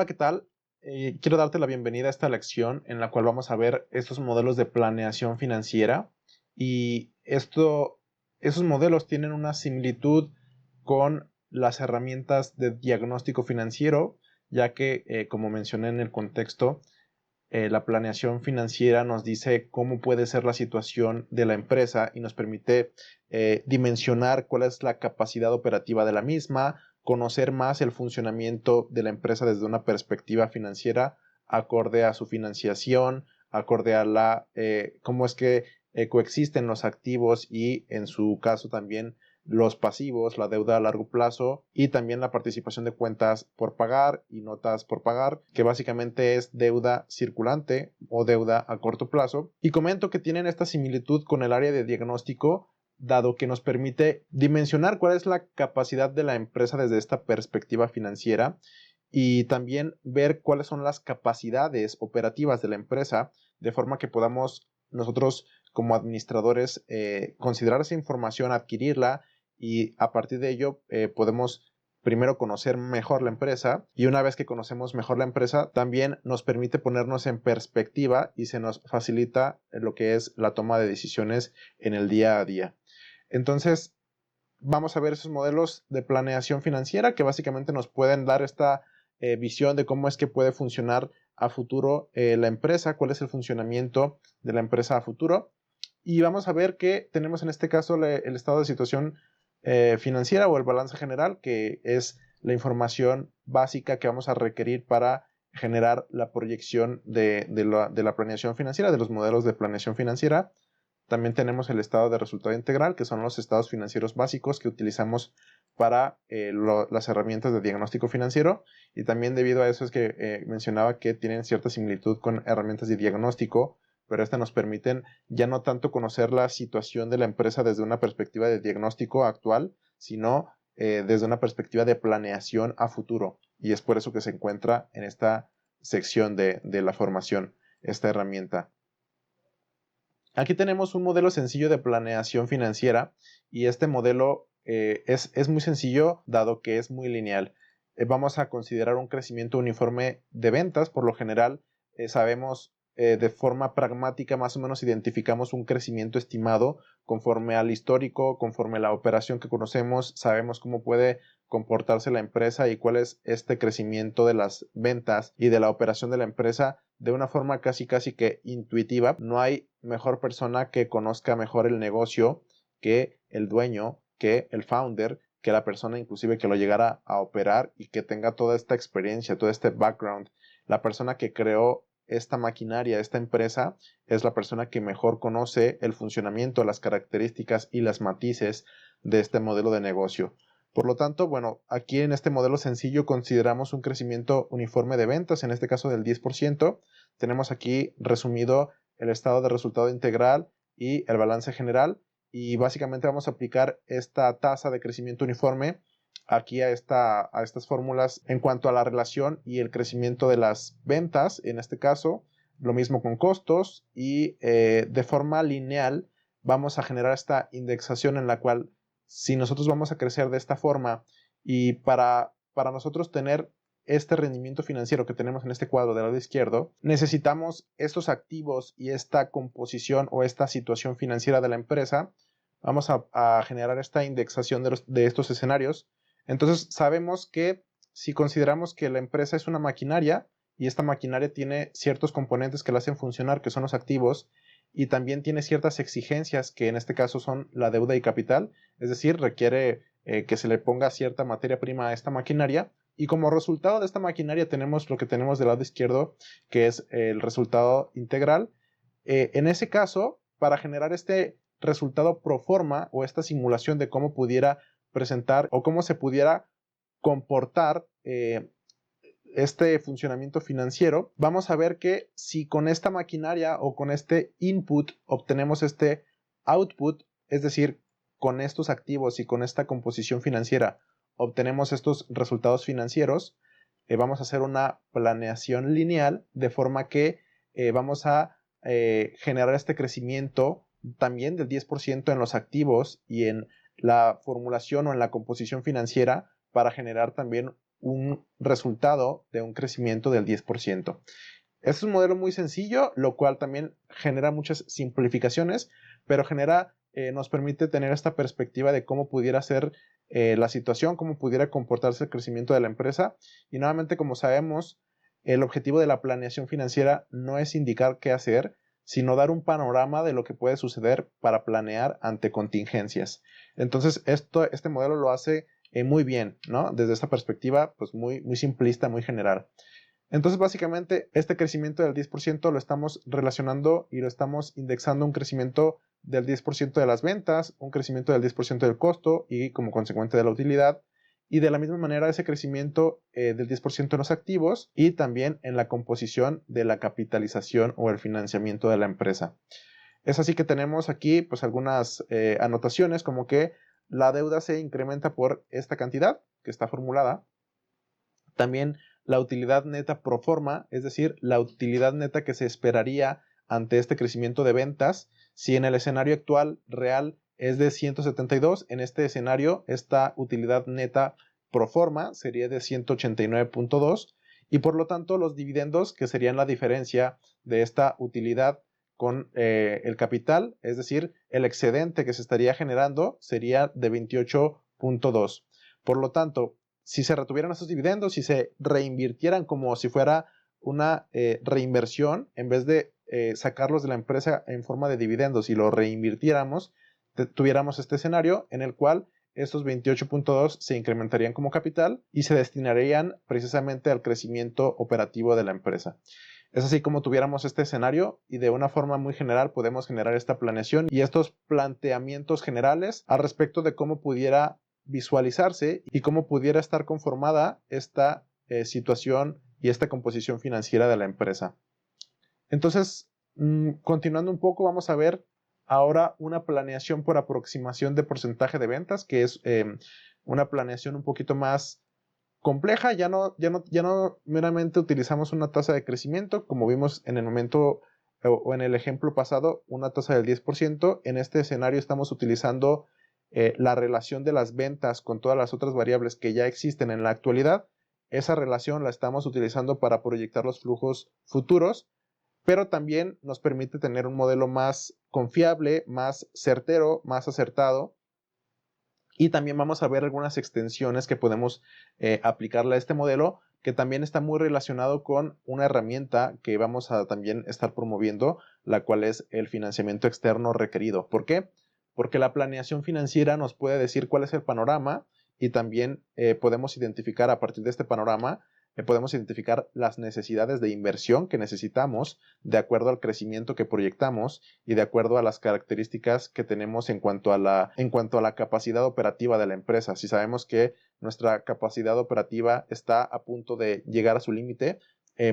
Hola, ¿qué tal? Quiero darte la bienvenida a esta lección en la cual vamos a ver estos modelos de planeación financiera y esos modelos tienen una similitud con las herramientas de diagnóstico financiero, ya que, como mencioné en el contexto, la planeación financiera nos dice cómo puede ser la situación de la empresa y nos permite dimensionar cuál es la capacidad operativa de la misma, conocer más el funcionamiento de la empresa desde una perspectiva financiera, acorde a su financiación, acorde a cómo es que coexisten los activos y en su caso también los pasivos, la deuda a largo plazo y también la participación de cuentas por pagar y notas por pagar, que básicamente es deuda circulante o deuda a corto plazo. Y comento que tienen esta similitud con el área de diagnóstico, dado que nos permite dimensionar cuál es la capacidad de la empresa desde esta perspectiva financiera y también ver cuáles son las capacidades operativas de la empresa, de forma que podamos nosotros como administradores considerar esa información, adquirirla y a partir de ello podemos primero conocer mejor la empresa y una vez que conocemos mejor la empresa también nos permite ponernos en perspectiva y se nos facilita lo que es la toma de decisiones en el día a día. Entonces vamos a ver esos modelos de planeación financiera que básicamente nos pueden dar esta visión de cómo es que puede funcionar a futuro la empresa, cuál es el funcionamiento de la empresa a futuro. Y vamos a ver que tenemos en este caso el estado de situación financiera o el balance general, que es la información básica que vamos a requerir para generar la proyección de la planeación financiera, de los modelos de planeación financiera. También tenemos el estado de resultado integral, que son los estados financieros básicos que utilizamos para las herramientas de diagnóstico financiero. Y también debido a eso es que mencionaba que tienen cierta similitud con herramientas de diagnóstico, pero estas nos permiten ya no tanto conocer la situación de la empresa desde una perspectiva de diagnóstico actual, sino desde una perspectiva de planeación a futuro. Y es por eso que se encuentra en esta sección de la formación, esta herramienta. Aquí tenemos un modelo sencillo de planeación financiera y este modelo es muy sencillo dado que es muy lineal. Vamos a considerar un crecimiento uniforme de ventas. Por lo general sabemos de forma pragmática más o menos identificamos un crecimiento estimado conforme al histórico, conforme a la operación que conocemos, sabemos cómo puede comportarse la empresa y cuál es este crecimiento de las ventas y de la operación de la empresa de una forma casi que intuitiva. No hay mejor persona que conozca mejor el negocio que el dueño, que el founder, que la persona inclusive que lo llegara a operar y que tenga toda esta experiencia, todo este background. La persona que creó esta maquinaria, esta empresa, es la persona que mejor conoce el funcionamiento, las características y las matices de este modelo de negocio. Por lo tanto, bueno, aquí en este modelo sencillo consideramos un crecimiento uniforme de ventas, en este caso del 10%. Tenemos aquí resumido el estado de resultado integral y el balance general. Y básicamente vamos a aplicar esta tasa de crecimiento uniforme aquí a estas fórmulas en cuanto a la relación y el crecimiento de las ventas, en este caso, lo mismo con costos y de forma lineal vamos a generar esta indexación en la cual si nosotros vamos a crecer de esta forma y para nosotros tener este rendimiento financiero que tenemos en este cuadro del lado izquierdo, necesitamos estos activos y esta composición o esta situación financiera de la empresa. Vamos a generar esta indexación de estos escenarios. Entonces sabemos que si consideramos que la empresa es una maquinaria y esta maquinaria tiene ciertos componentes que la hacen funcionar, que son los activos, y también tiene ciertas exigencias que en este caso son la deuda y capital, es decir, requiere que se le ponga cierta materia prima a esta maquinaria y como resultado de esta maquinaria tenemos lo que tenemos del lado izquierdo, que es el resultado integral. En ese caso, para generar este resultado pro forma o esta simulación de cómo pudiera presentar o cómo se pudiera comportar este funcionamiento financiero, vamos a ver que si con esta maquinaria o con este input obtenemos este output, es decir, con estos activos y con esta composición financiera obtenemos estos resultados financieros, vamos a hacer una planeación lineal de forma que vamos a generar este crecimiento también del 10% en los activos y en la formulación o en la composición financiera para generar también un resultado de un crecimiento del 10%. Es un modelo muy sencillo, lo cual también genera muchas simplificaciones, pero nos permite tener esta perspectiva de cómo pudiera ser la situación, cómo pudiera comportarse el crecimiento de la empresa. Y nuevamente, como sabemos, el objetivo de la planeación financiera no es indicar qué hacer, sino dar un panorama de lo que puede suceder para planear ante contingencias. Entonces, este modelo lo hace muy bien, ¿no? Desde esta perspectiva, pues muy simplista, muy general. Entonces, básicamente, este crecimiento del 10% lo estamos relacionando y lo estamos indexando a un crecimiento del 10% de las ventas, un crecimiento del 10% del costo y como consecuente de la utilidad. Y de la misma manera, ese crecimiento del 10% en los activos y también en la composición de la capitalización o el financiamiento de la empresa. Es así que tenemos aquí pues algunas anotaciones como que la deuda se incrementa por esta cantidad que está formulada. También la utilidad neta pro forma, es decir, la utilidad neta que se esperaría ante este crecimiento de ventas. Si en el escenario actual real es de 172, en este escenario esta utilidad neta pro forma sería de 189.2 y por lo tanto los dividendos, que serían la diferencia de esta utilidad con el capital, es decir, el excedente que se estaría generando sería de 28.2. Por lo tanto, si se retuvieran esos dividendos, si se reinvirtieran como si fuera una reinversión, en vez de sacarlos de la empresa en forma de dividendos y lo reinvirtiéramos, tuviéramos este escenario en el cual estos 28.2 se incrementarían como capital y se destinarían precisamente al crecimiento operativo de la empresa. Es así como tuviéramos este escenario y de una forma muy general podemos generar esta planeación y estos planteamientos generales al respecto de cómo pudiera visualizarse y cómo pudiera estar conformada esta situación y esta composición financiera de la empresa. Entonces, continuando un poco, vamos a ver ahora una planeación por aproximación de porcentaje de ventas, que es una planeación un poquito más compleja. Ya no meramente utilizamos una tasa de crecimiento, como vimos en el momento o en el ejemplo pasado, una tasa del 10%. En este escenario estamos utilizando la relación de las ventas con todas las otras variables que ya existen en la actualidad. Esa relación la estamos utilizando para proyectar los flujos futuros, pero también nos permite tener un modelo más confiable, más certero, más acertado. Y también vamos a ver algunas extensiones que podemos aplicarle a este modelo, que también está muy relacionado con una herramienta que vamos a también estar promoviendo, la cual es el financiamiento externo requerido. ¿Por qué? Porque la planeación financiera nos puede decir cuál es el panorama y también podemos identificar a partir de este panorama podemos identificar las necesidades de inversión que necesitamos de acuerdo al crecimiento que proyectamos y de acuerdo a las características que tenemos en cuanto a la capacidad operativa de la empresa. Si sabemos que nuestra capacidad operativa está a punto de llegar a su límite,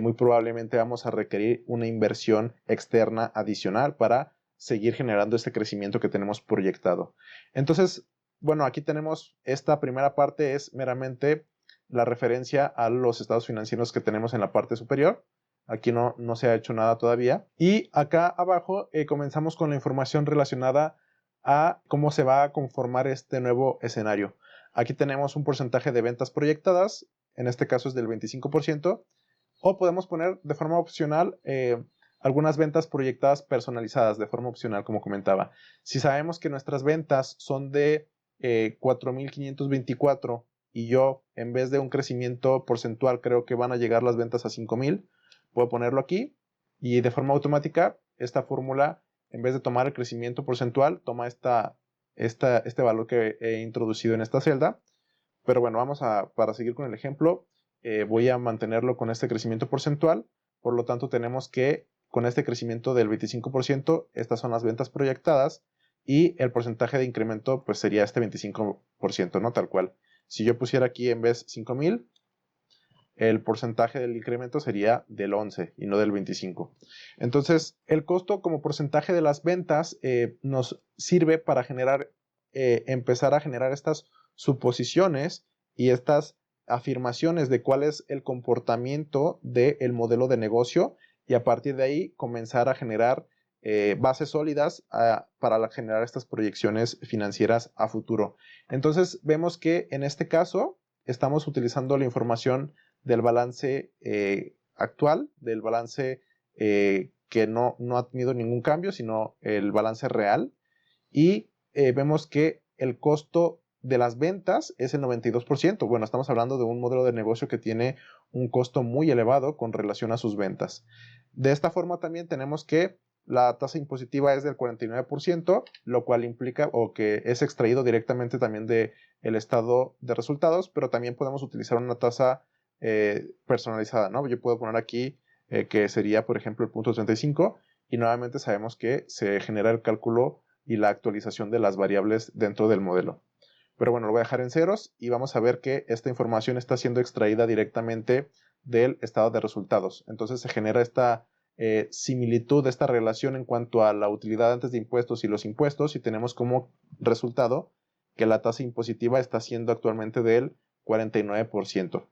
muy probablemente vamos a requerir una inversión externa adicional para seguir generando este crecimiento que tenemos proyectado. Entonces, bueno, aquí tenemos esta primera parte, es meramente la referencia a los estados financieros que tenemos en la parte superior. Aquí no se ha hecho nada todavía. Y acá abajo comenzamos con la información relacionada a cómo se va a conformar este nuevo escenario. Aquí tenemos un porcentaje de ventas proyectadas, en este caso es del 25%, o podemos poner de forma opcional algunas ventas proyectadas personalizadas de forma opcional, como comentaba. Si sabemos que nuestras ventas son de 4.524 y yo, en vez de un crecimiento porcentual, creo que van a llegar las ventas a 5.000, puedo ponerlo aquí y de forma automática esta fórmula, en vez de tomar el crecimiento porcentual, toma este valor que he introducido en esta celda. Pero bueno, para seguir con el ejemplo, voy a mantenerlo con este crecimiento porcentual. Por lo tanto, tenemos que con este crecimiento del 25%, estas son las ventas proyectadas y el porcentaje de incremento pues sería este 25%, ¿no? Tal cual. Si yo pusiera aquí en vez 5.000, el porcentaje del incremento sería del 11 y no del 25. Entonces, el costo como porcentaje de las ventas nos sirve para empezar a generar estas suposiciones y estas afirmaciones de cuál es el comportamiento del modelo de negocio y a partir de ahí comenzar a generar bases sólidas para generar estas proyecciones financieras a futuro. Entonces, vemos que en este caso estamos utilizando la información del balance actual, del balance que no ha tenido ningún cambio, sino el balance real. Y vemos que el costo de las ventas es el 92%. Bueno, estamos hablando de un modelo de negocio que tiene un costo muy elevado con relación a sus ventas. De esta forma también tenemos que la tasa impositiva es del 49%, lo cual implica o que es extraído directamente también del estado de resultados, pero también podemos utilizar una tasa personalizada, ¿no? Yo puedo poner aquí que sería, por ejemplo, el punto 35 y nuevamente sabemos que se genera el cálculo y la actualización de las variables dentro del modelo. Pero bueno, lo voy a dejar en ceros y vamos a ver que esta información está siendo extraída directamente del estado de resultados. Entonces se genera esta similitud, esta relación en cuanto a la utilidad antes de impuestos y los impuestos, y tenemos como resultado que la tasa impositiva está siendo actualmente del 49%.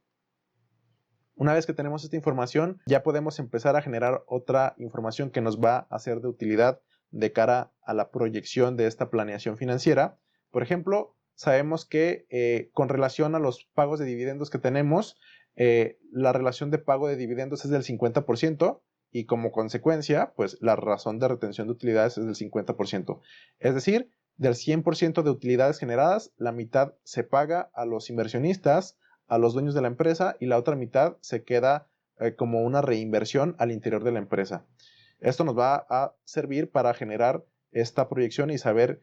Una vez que tenemos esta información, ya podemos empezar a generar otra información que nos va a ser de utilidad de cara a la proyección de esta planeación financiera. Por ejemplo, sabemos que con relación a los pagos de dividendos que tenemos, la relación de pago de dividendos es del 50% y como consecuencia, pues la razón de retención de utilidades es del 50%. Es decir, del 100% de utilidades generadas, la mitad se paga a los inversionistas, a los dueños de la empresa y la otra mitad se queda como una reinversión al interior de la empresa. Esto nos va a servir para generar esta proyección y saber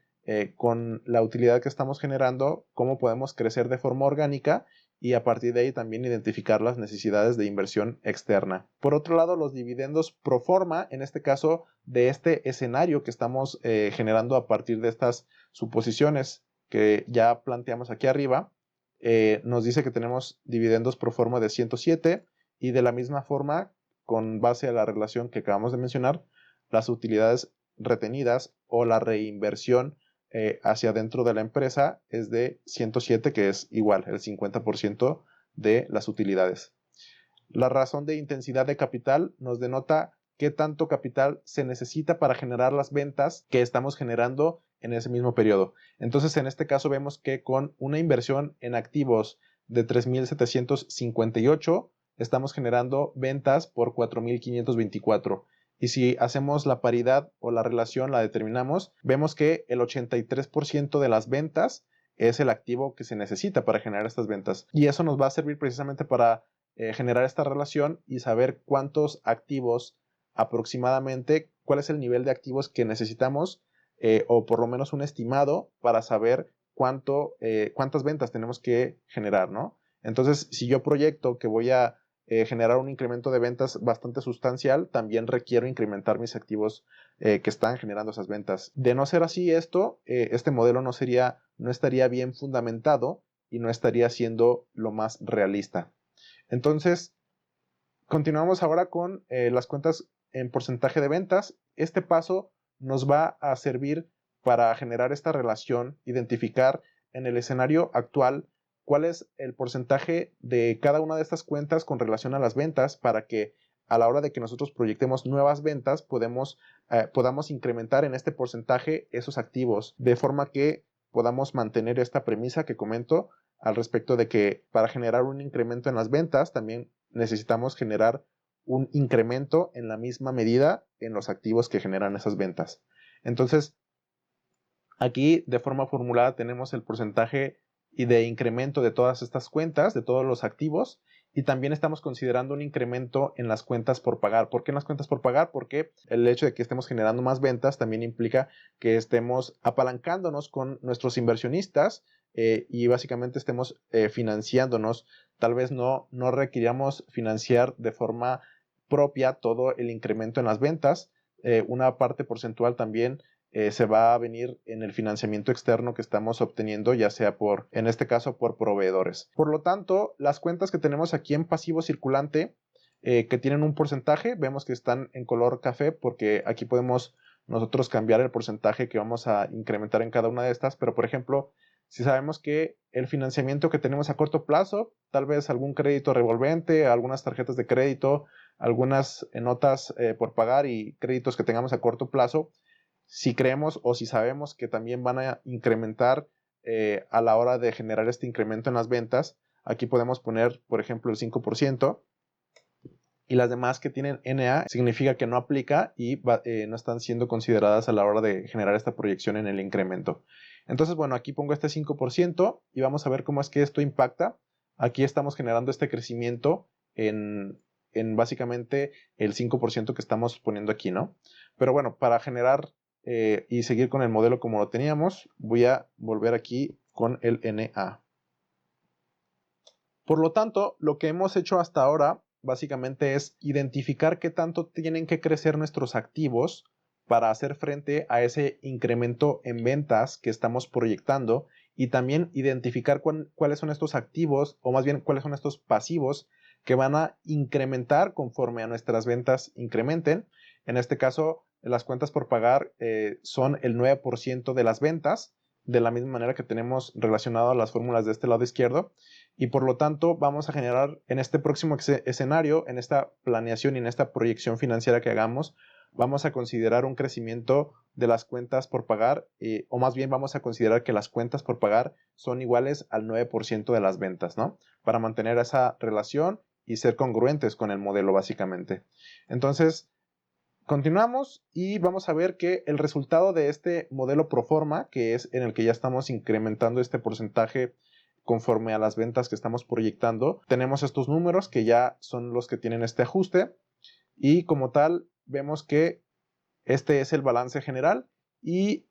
con la utilidad que estamos generando cómo podemos crecer de forma orgánica y a partir de ahí también identificar las necesidades de inversión externa. Por otro lado, los dividendos pro forma, en este caso de este escenario que estamos generando a partir de estas suposiciones que ya planteamos aquí arriba, nos dice que tenemos dividendos pro forma de 107 y de la misma forma, con base a la relación que acabamos de mencionar, las utilidades retenidas o la reinversión hacia dentro de la empresa es de 107, que es igual, el 50% de las utilidades. La razón de intensidad de capital nos denota qué tanto capital se necesita para generar las ventas que estamos generando en ese mismo periodo. Entonces, en este caso vemos que con una inversión en activos de 3,758 estamos generando ventas por 4,524. Y si hacemos la paridad o la relación, la determinamos, vemos que el 83% de las ventas es el activo que se necesita para generar estas ventas. Y eso nos va a servir precisamente para generar esta relación y saber cuántos activos aproximadamente, cuál es el nivel de activos que necesitamos o por lo menos un estimado para saber cuántas ventas tenemos que generar, ¿no? Entonces, si yo proyecto que voy a generar un incremento de ventas bastante sustancial, también requiero incrementar mis activos que están generando esas ventas. De no ser así esto, este modelo no estaría bien fundamentado y no estaría siendo lo más realista. Entonces, continuamos ahora con las cuentas en porcentaje de ventas. Este paso nos va a servir para generar esta relación, identificar en el escenario actual cuál es el porcentaje de cada una de estas cuentas con relación a las ventas para que a la hora de que nosotros proyectemos nuevas ventas podamos incrementar en este porcentaje esos activos de forma que podamos mantener esta premisa que comento al respecto de que para generar un incremento en las ventas también necesitamos generar un incremento en la misma medida en los activos que generan esas ventas. Entonces, aquí de forma formulada tenemos el porcentaje y de incremento de todas estas cuentas, de todos los activos, y también estamos considerando un incremento en las cuentas por pagar. ¿Por qué en las cuentas por pagar? Porque el hecho de que estemos generando más ventas también implica que estemos apalancándonos con nuestros inversionistas y básicamente estemos financiándonos. Tal vez no requiramos financiar de forma propia todo el incremento en las ventas. Una parte porcentual también se va a venir en el financiamiento externo que estamos obteniendo, ya sea en este caso, por proveedores. Por lo tanto, las cuentas que tenemos aquí en pasivo circulante, que tienen un porcentaje, vemos que están en color café porque aquí podemos nosotros cambiar el porcentaje que vamos a incrementar en cada una de estas, pero por ejemplo, si sabemos que el financiamiento que tenemos a corto plazo, tal vez algún crédito revolvente, algunas tarjetas de crédito, algunas notas por pagar y créditos que tengamos a corto plazo, si creemos o si sabemos que también van a incrementar a la hora de generar este incremento en las ventas, Aquí podemos poner, por ejemplo, el 5%. Y las demás que tienen NA significa que no aplica y no están siendo consideradas a la hora de generar esta proyección en el incremento. Entonces, bueno, aquí pongo este 5% y vamos a ver cómo es que esto impacta. Aquí estamos generando este crecimiento en básicamente el 5% que estamos poniendo aquí, ¿no? Pero bueno, para generar y seguir con el modelo como lo teníamos, voy a volver aquí con el NA. Por lo tanto, lo que hemos hecho hasta ahora básicamente es identificar qué tanto tienen que crecer nuestros activos para hacer frente a ese incremento en ventas que estamos proyectando y también identificar cuáles son estos activos o más bien cuáles son estos pasivos que van a incrementar conforme a nuestras ventas incrementen. En este caso, las cuentas por pagar son el 9% de las ventas, de la misma manera que tenemos relacionado a las fórmulas de este lado izquierdo. Y por lo tanto vamos a generar en este próximo escenario, en esta planeación y en esta proyección financiera que hagamos, vamos a considerar un crecimiento de las cuentas por pagar, o más bien vamos a considerar que las cuentas por pagar son iguales al 9% de las ventas, ¿no? Para mantener esa relación y ser congruentes con el modelo básicamente. Entonces, continuamos y vamos a ver que el resultado de este modelo pro forma, que es en el que ya estamos incrementando este porcentaje conforme a las ventas que estamos proyectando, tenemos estos números que ya son los que tienen este ajuste y como tal vemos que este es el balance general y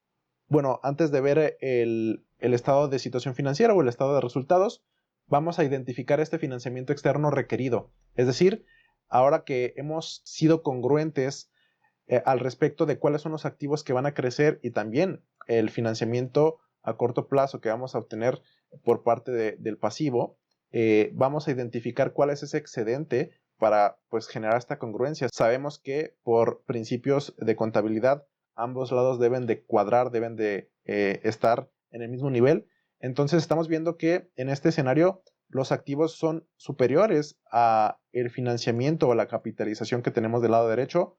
bueno, antes de ver el estado de situación financiera o el estado de resultados, vamos a identificar este financiamiento externo requerido. Es decir, ahora que hemos sido congruentes al respecto de cuáles son los activos que van a crecer y también el financiamiento a corto plazo que vamos a obtener por parte del pasivo, vamos a identificar cuál es ese excedente para pues generar esta congruencia. Sabemos que por principios de contabilidad ambos lados deben de cuadrar, deben de estar en el mismo nivel. Entonces estamos viendo que en este escenario los activos son superiores a el financiamiento o la capitalización que tenemos del lado derecho.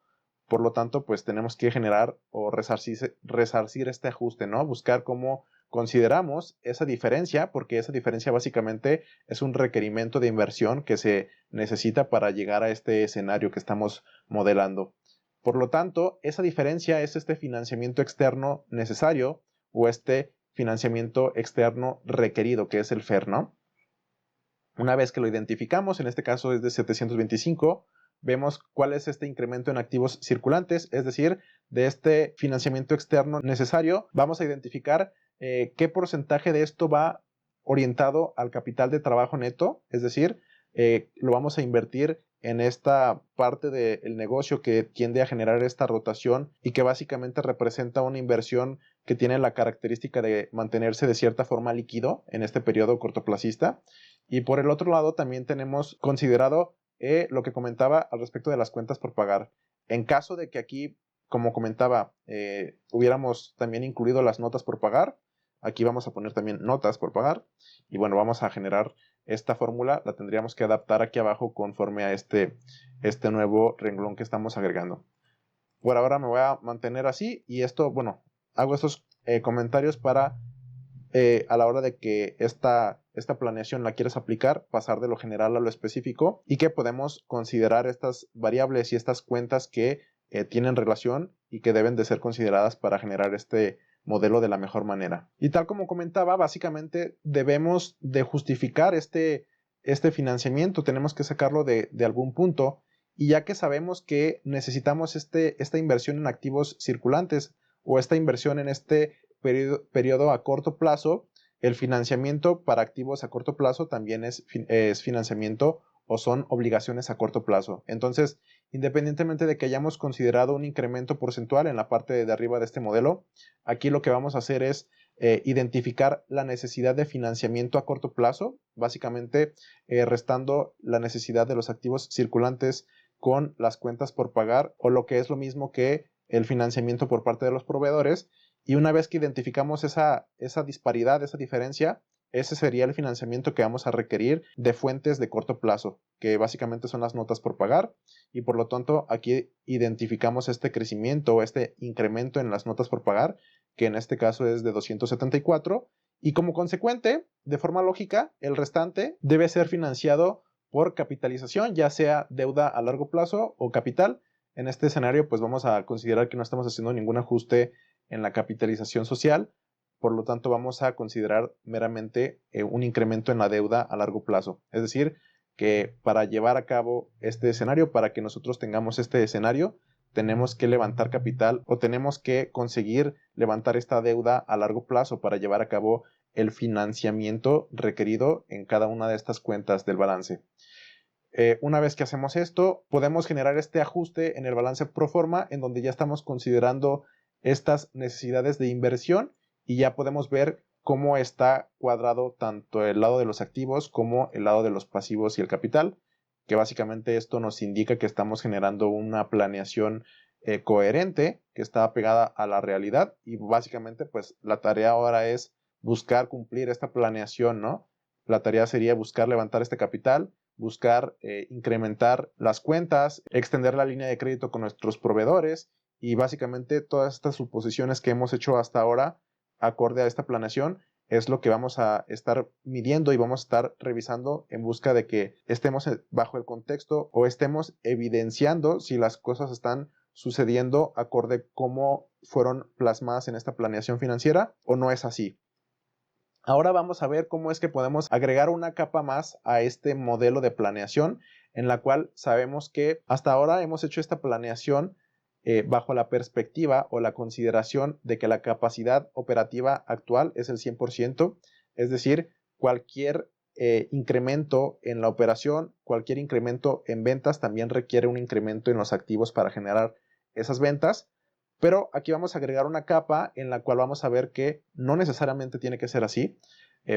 Por lo tanto, pues tenemos que generar o resarcir este ajuste, ¿no? Buscar cómo consideramos esa diferencia, porque esa diferencia básicamente es un requerimiento de inversión que se necesita para llegar a este escenario que estamos modelando. Por lo tanto, esa diferencia es este financiamiento externo necesario o este financiamiento externo requerido, que es el FER, ¿no? Una vez que lo identificamos, en este caso es de 725, vemos cuál es este incremento en activos circulantes, es decir, de este financiamiento externo necesario, vamos a identificar qué porcentaje de esto va orientado al capital de trabajo neto, es decir, lo vamos a invertir en esta parte del negocio que tiende a generar esta rotación y que básicamente representa una inversión que tiene la característica de mantenerse de cierta forma líquido en este periodo cortoplacista. Y por el otro lado también tenemos considerado lo que comentaba al respecto de las cuentas por pagar. En caso de que aquí, como comentaba, hubiéramos también incluido las notas por pagar, aquí vamos a poner también notas por pagar y bueno, vamos a generar esta fórmula, la tendríamos que adaptar aquí abajo conforme a este nuevo renglón que estamos agregando. Por ahora me voy a mantener así y esto, bueno, hago estos comentarios para a la hora de que esta planeación la quieres aplicar, pasar de lo general a lo específico y que podemos considerar estas variables y estas cuentas que tienen relación y que deben de ser consideradas para generar este modelo de la mejor manera. Y tal como comentaba, básicamente debemos de justificar este financiamiento, tenemos que sacarlo de algún punto y ya que sabemos que necesitamos esta inversión en activos circulantes o esta inversión en este periodo a corto plazo, el financiamiento para activos a corto plazo también es financiamiento o son obligaciones a corto plazo. Entonces, independientemente de que hayamos considerado un incremento porcentual en la parte de arriba de este modelo, aquí lo que vamos a hacer es identificar la necesidad de financiamiento a corto plazo, básicamente restando la necesidad de los activos circulantes con las cuentas por pagar o lo que es lo mismo que el financiamiento por parte de los proveedores. Y una vez que identificamos esa disparidad, esa diferencia, ese sería el financiamiento que vamos a requerir de fuentes de corto plazo, que básicamente son las notas por pagar. Y por lo tanto, aquí identificamos este crecimiento o este incremento en las notas por pagar, que en este caso es de 274. Y como consecuente, de forma lógica, el restante debe ser financiado por capitalización, ya sea deuda a largo plazo o capital. En este escenario, pues vamos a considerar que no estamos haciendo ningún ajuste en la capitalización social, por lo tanto vamos a considerar meramente un incremento en la deuda a largo plazo. Es decir, que para llevar a cabo este escenario, para que nosotros tengamos este escenario, tenemos que levantar capital o tenemos que conseguir levantar esta deuda a largo plazo para llevar a cabo el financiamiento requerido en cada una de estas cuentas del balance. Una vez que hacemos esto, podemos generar este ajuste en el balance pro forma, en donde ya estamos considerando estas necesidades de inversión y ya podemos ver cómo está cuadrado tanto el lado de los activos como el lado de los pasivos y el capital, que básicamente esto nos indica que estamos generando una planeación coherente, que está pegada a la realidad, y básicamente pues la tarea ahora es buscar cumplir esta planeación, ¿no? La tarea sería buscar levantar este capital, buscar incrementar las cuentas, extender la línea de crédito con nuestros proveedores y básicamente todas estas suposiciones que hemos hecho hasta ahora acorde a esta planeación es lo que vamos a estar midiendo y vamos a estar revisando en busca de que estemos bajo el contexto o estemos evidenciando si las cosas están sucediendo acorde como fueron plasmadas en esta planeación financiera o no es así. Ahora vamos a ver cómo es que podemos agregar una capa más a este modelo de planeación, en la cual sabemos que hasta ahora hemos hecho esta planeación bajo la perspectiva o la consideración de que la capacidad operativa actual es el 100%, es decir, cualquier incremento en la operación, cualquier incremento en ventas también requiere un incremento en los activos para generar esas ventas. Pero aquí vamos a agregar una capa en la cual vamos a ver que no necesariamente tiene que ser así.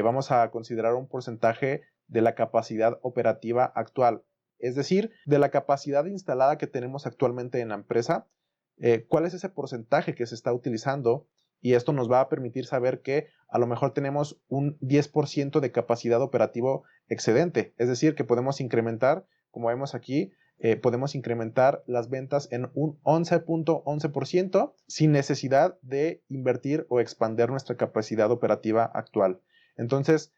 Vamos a considerar un porcentaje de la capacidad operativa actual, es decir, de la capacidad instalada que tenemos actualmente en la empresa, cuál es ese porcentaje que se está utilizando, y esto nos va a permitir saber que a lo mejor tenemos un 10% de capacidad operativa excedente, es decir, que podemos incrementar, como vemos aquí, podemos incrementar las ventas en un 11.11% sin necesidad de invertir o expandir nuestra capacidad operativa actual. Entonces,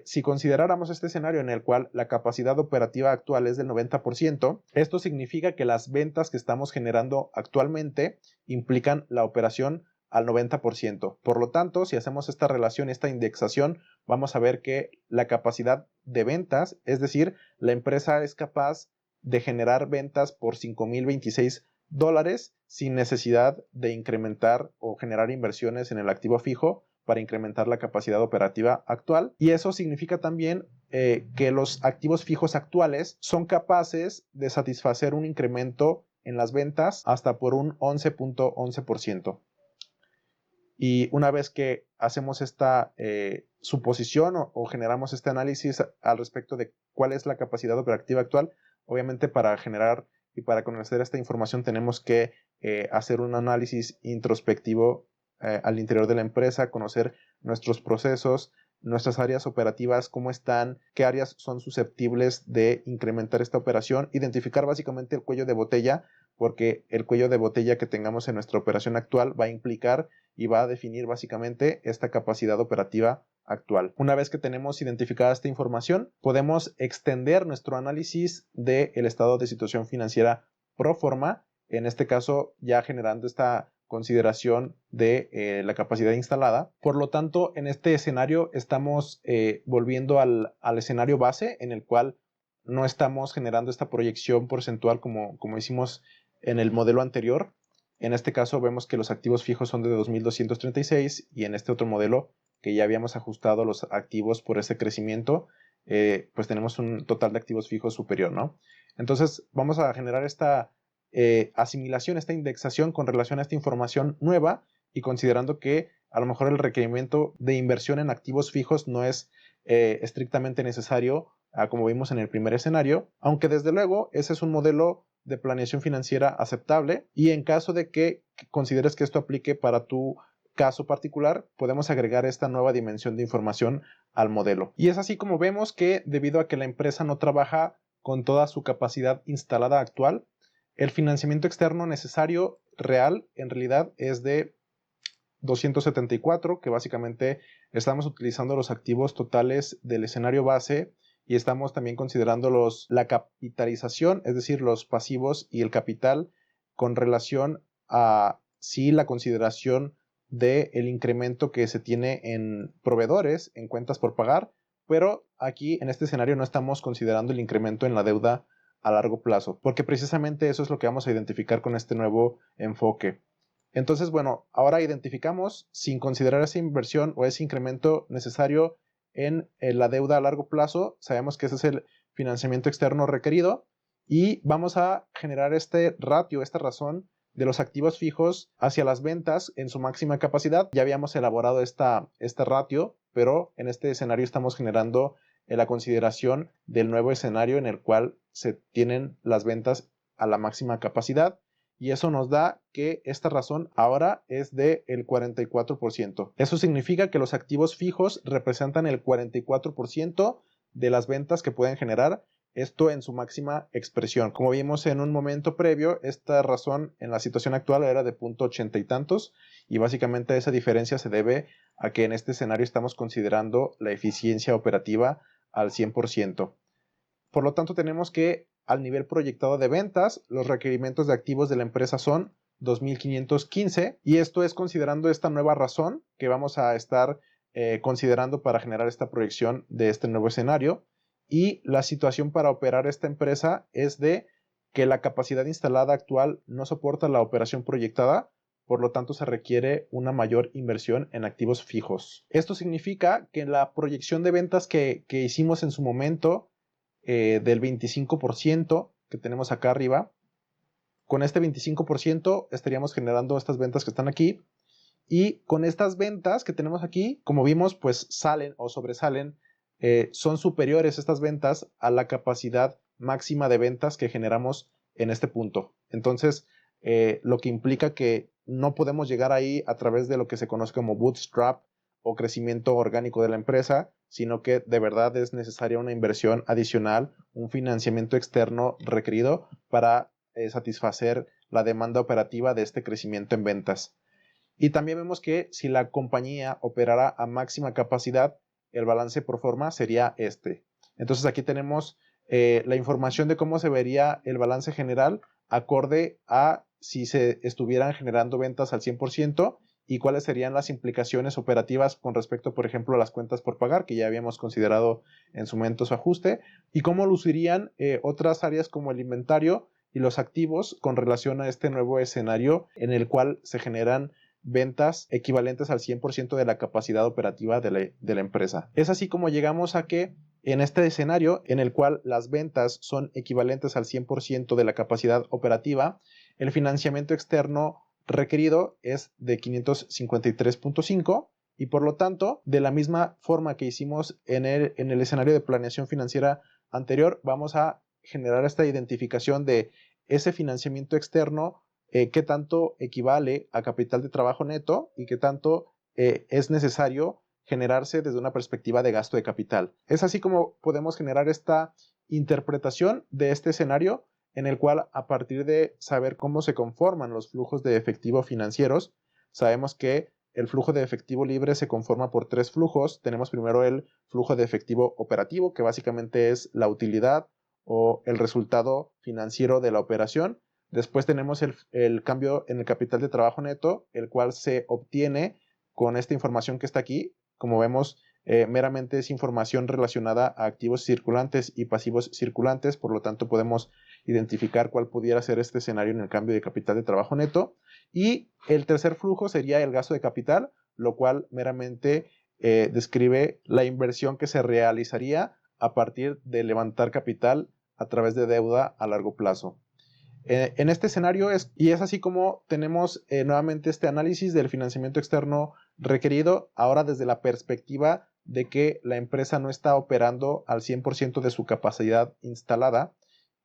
si consideráramos este escenario en el cual la capacidad operativa actual es del 90%, esto significa que las ventas que estamos generando actualmente implican la operación al 90%. Por lo tanto, si hacemos esta relación, esta indexación, vamos a ver que la capacidad de ventas, es decir, la empresa es capaz de generar ventas por $5,026 sin necesidad de incrementar o generar inversiones en el activo fijo para incrementar la capacidad operativa actual. Y eso significa también que los activos fijos actuales son capaces de satisfacer un incremento en las ventas hasta por un 11.11%. Y una vez que hacemos esta suposición o generamos este análisis al respecto de cuál es la capacidad operativa actual, obviamente para generar y para conocer esta información tenemos que hacer un análisis introspectivo al interior de la empresa, conocer nuestros procesos, nuestras áreas operativas, cómo están, qué áreas son susceptibles de incrementar esta operación, identificar básicamente el cuello de botella, porque el cuello de botella que tengamos en nuestra operación actual va a implicar y va a definir básicamente esta capacidad operativa actual. Una vez que tenemos identificada esta información, podemos extender nuestro análisis del estado de situación financiera pro forma, en este caso ya generando esta consideración de la capacidad instalada. Por lo tanto, en este escenario estamos volviendo al escenario base en el cual no estamos generando esta proyección porcentual como hicimos en el modelo anterior. En este caso vemos que los activos fijos son de 2.236 y en este otro modelo que ya habíamos ajustado los activos por ese crecimiento, pues tenemos un total de activos fijos superior, ¿no? Entonces vamos a generar esta asimilación, esta indexación con relación a esta información nueva y considerando que a lo mejor el requerimiento de inversión en activos fijos no es estrictamente necesario, como vimos en el primer escenario, aunque desde luego ese es un modelo de planeación financiera aceptable y en caso de que consideres que esto aplique para tu caso particular, podemos agregar esta nueva dimensión de información al modelo. Y es así como vemos que debido a que la empresa no trabaja con toda su capacidad instalada actual, el financiamiento externo necesario real en realidad es de 274, que básicamente estamos utilizando los activos totales del escenario base y estamos también considerando la capitalización, es decir, los pasivos y el capital con relación a si la consideración del incremento que se tiene en proveedores, en cuentas por pagar, pero aquí en este escenario no estamos considerando el incremento en la deuda a largo plazo, porque precisamente eso es lo que vamos a identificar con este nuevo enfoque. Entonces, bueno, ahora identificamos sin considerar esa inversión o ese incremento necesario en la deuda a largo plazo, sabemos que ese es el financiamiento externo requerido y vamos a generar este ratio, esta razón de los activos fijos hacia las ventas en su máxima capacidad. Ya habíamos elaborado este ratio, pero en este escenario estamos generando la consideración del nuevo escenario en el cual se tienen las ventas a la máxima capacidad. Y eso nos da que esta razón ahora es del 44%. Eso significa que los activos fijos representan el 44% de las ventas que pueden generar, esto en su máxima expresión. Como vimos en un momento previo, esta razón en la situación actual era de 0.80 y tantos, y básicamente esa diferencia se debe a que en este escenario estamos considerando la eficiencia operativa al 100%. Por lo tanto, tenemos que al nivel proyectado de ventas, los requerimientos de activos de la empresa son 2.515 y esto es considerando esta nueva razón que vamos a estar considerando para generar esta proyección de este nuevo escenario. Y la situación para operar esta empresa es de que la capacidad instalada actual no soporta la operación proyectada, por lo tanto se requiere una mayor inversión en activos fijos. Esto significa que la proyección de ventas que hicimos en su momento del 25% que tenemos acá arriba, con este 25% estaríamos generando estas ventas que están aquí, y con estas ventas que tenemos aquí, como vimos, pues salen o sobresalen, son superiores estas ventas a la capacidad máxima de ventas que generamos en este punto. Entonces, lo que implica que no podemos llegar ahí a través de lo que se conoce como bootstrap o crecimiento orgánico de la empresa, sino que de verdad es necesaria una inversión adicional, un financiamiento externo requerido para satisfacer la demanda operativa de este crecimiento en ventas. Y también vemos que si la compañía operara a máxima capacidad, el balance pro forma sería este. Entonces aquí tenemos la información de cómo se vería el balance general acorde a si se estuvieran generando ventas al 100% y cuáles serían las implicaciones operativas con respecto, por ejemplo, a las cuentas por pagar, que ya habíamos considerado en su momento su ajuste, y cómo lucirían otras áreas como el inventario y los activos con relación a este nuevo escenario en el cual se generan ventas equivalentes al 100% de la capacidad operativa de la empresa. Es así como llegamos a que en este escenario en el cual las ventas son equivalentes al 100% de la capacidad operativa, el financiamiento externo requerido es de 553.5 y por lo tanto, de la misma forma que hicimos en el escenario de planeación financiera anterior, vamos a generar esta identificación de ese financiamiento externo, qué tanto equivale a capital de trabajo neto y qué tanto es necesario generarse desde una perspectiva de gasto de capital. Es así como podemos generar esta interpretación de este escenario en el cual, a partir de saber cómo se conforman los flujos de efectivo financieros, sabemos que el flujo de efectivo libre se conforma por tres flujos. Tenemos primero el flujo de efectivo operativo, que básicamente es la utilidad o el resultado financiero de la operación. Después tenemos el cambio en el capital de trabajo neto, el cual se obtiene con esta información que está aquí. Como vemos, meramente es información relacionada a activos circulantes y pasivos circulantes, por lo tanto podemos identificar cuál pudiera ser este escenario en el cambio de capital de trabajo neto. Y el tercer flujo sería el gasto de capital, lo cual meramente describe la inversión que se realizaría a partir de levantar capital a través de deuda a largo plazo. En este escenario es así como tenemos nuevamente este análisis del financiamiento externo requerido, ahora desde la perspectiva de que la empresa no está operando al 100% de su capacidad instalada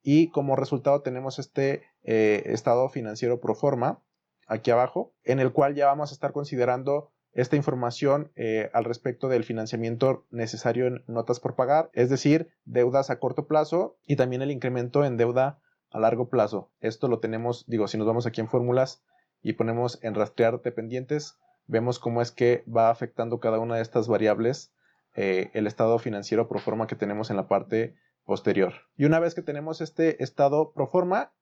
y como resultado tenemos este estado financiero pro forma aquí abajo, en el cual ya vamos a estar considerando esta información al respecto del financiamiento necesario en notas por pagar, es decir, deudas a corto plazo y también el incremento en deuda a largo plazo. Esto lo tenemos, si nos vamos aquí en fórmulas y ponemos en rastrear dependientes, vemos cómo es que va afectando cada una de estas variables el estado financiero pro forma que tenemos en la parte posterior. Y una vez que tenemos este estado pro forma,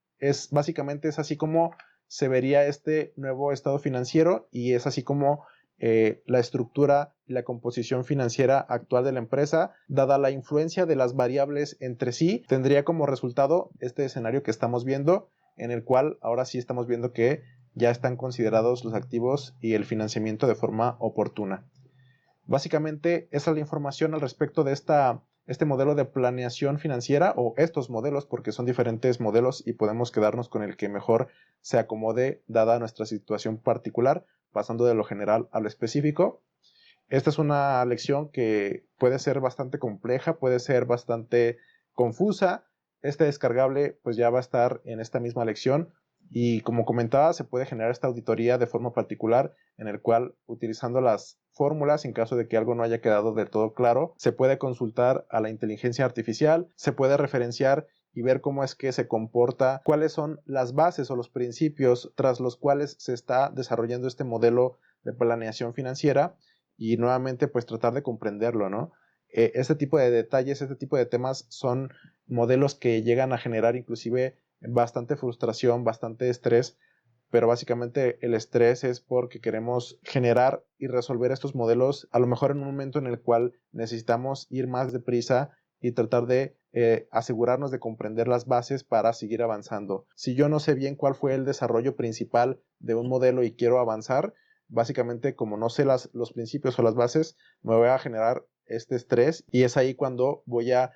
básicamente es así como se vería este nuevo estado financiero y es así como la estructura y la composición financiera actual de la empresa, dada la influencia de las variables entre sí, tendría como resultado este escenario que estamos viendo, en el cual ahora sí estamos viendo que ya están considerados los activos y el financiamiento de forma oportuna. Básicamente, esa es la información al respecto de este modelo de planeación financiera, o estos modelos, porque son diferentes modelos y podemos quedarnos con el que mejor se acomode dada nuestra situación particular, pasando de lo general a lo específico. Esta es una lección que puede ser bastante compleja, puede ser bastante confusa. Este descargable pues ya va a estar en esta misma lección y como comentaba se puede generar esta auditoría de forma particular en el cual utilizando las fórmulas en caso de que algo no haya quedado del todo claro, se puede consultar a la inteligencia artificial, se puede referenciar y ver cómo es que se comporta, cuáles son las bases o los principios tras los cuales se está desarrollando este modelo de planeación financiera y nuevamente pues tratar de comprenderlo, ¿no? Este tipo de detalles, este tipo de temas son modelos que llegan a generar inclusive bastante frustración, bastante estrés, pero básicamente el estrés es porque queremos generar y resolver estos modelos a lo mejor en un momento en el cual necesitamos ir más deprisa y tratar de asegurarnos de comprender las bases para seguir avanzando. Si yo no sé bien cuál fue el desarrollo principal de un modelo y quiero avanzar, básicamente como no sé los principios o las bases, me voy a generar este estrés y es ahí cuando voy a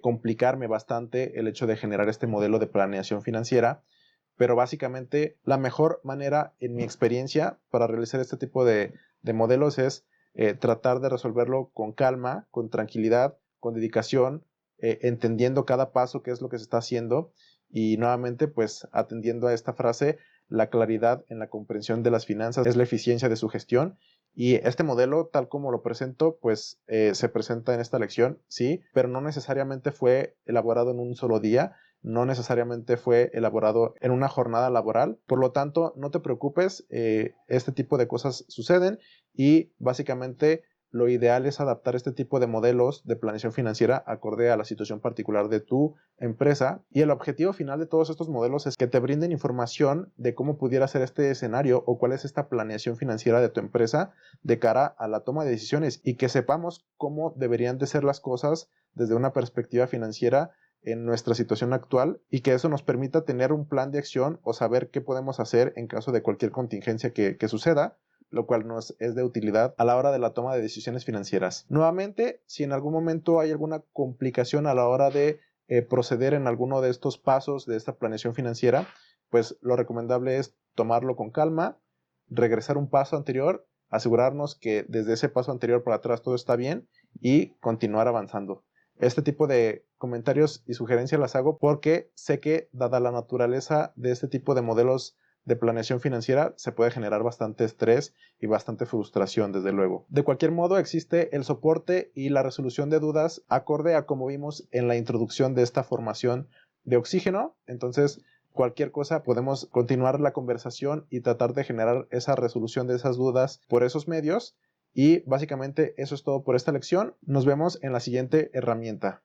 complicarme bastante el hecho de generar este modelo de planeación financiera. Pero básicamente la mejor manera, en mi experiencia, para realizar este tipo de modelos es tratar de resolverlo con calma, con tranquilidad, con dedicación, entendiendo cada paso, qué es lo que se está haciendo y nuevamente pues atendiendo a esta frase, la claridad en la comprensión de las finanzas es la eficiencia de su gestión. Y este modelo, tal como lo presento, pues se presenta en esta lección, sí, pero no necesariamente fue elaborado en un solo día, no necesariamente fue elaborado en una jornada laboral. Por lo tanto, no te preocupes, este tipo de cosas suceden y básicamente lo ideal es adaptar este tipo de modelos de planeación financiera acorde a la situación particular de tu empresa y el objetivo final de todos estos modelos es que te brinden información de cómo pudiera ser este escenario o cuál es esta planeación financiera de tu empresa de cara a la toma de decisiones y que sepamos cómo deberían de ser las cosas desde una perspectiva financiera en nuestra situación actual y que eso nos permita tener un plan de acción o saber qué podemos hacer en caso de cualquier contingencia que suceda, lo cual nos es de utilidad a la hora de la toma de decisiones financieras. Nuevamente, si en algún momento hay alguna complicación a la hora de proceder en alguno de estos pasos de esta planeación financiera, pues lo recomendable es tomarlo con calma, regresar un paso anterior, asegurarnos que desde ese paso anterior para atrás todo está bien y continuar avanzando. Este tipo de comentarios y sugerencias las hago porque sé que, dada la naturaleza de este tipo de modelos de planeación financiera, se puede generar bastante estrés y bastante frustración, desde luego. De cualquier modo, existe el soporte y la resolución de dudas acorde a como vimos en la introducción de esta formación de oxígeno. Entonces, cualquier cosa podemos continuar la conversación y tratar de generar esa resolución de esas dudas por esos medios. Y básicamente eso es todo por esta lección. Nos vemos en la siguiente herramienta.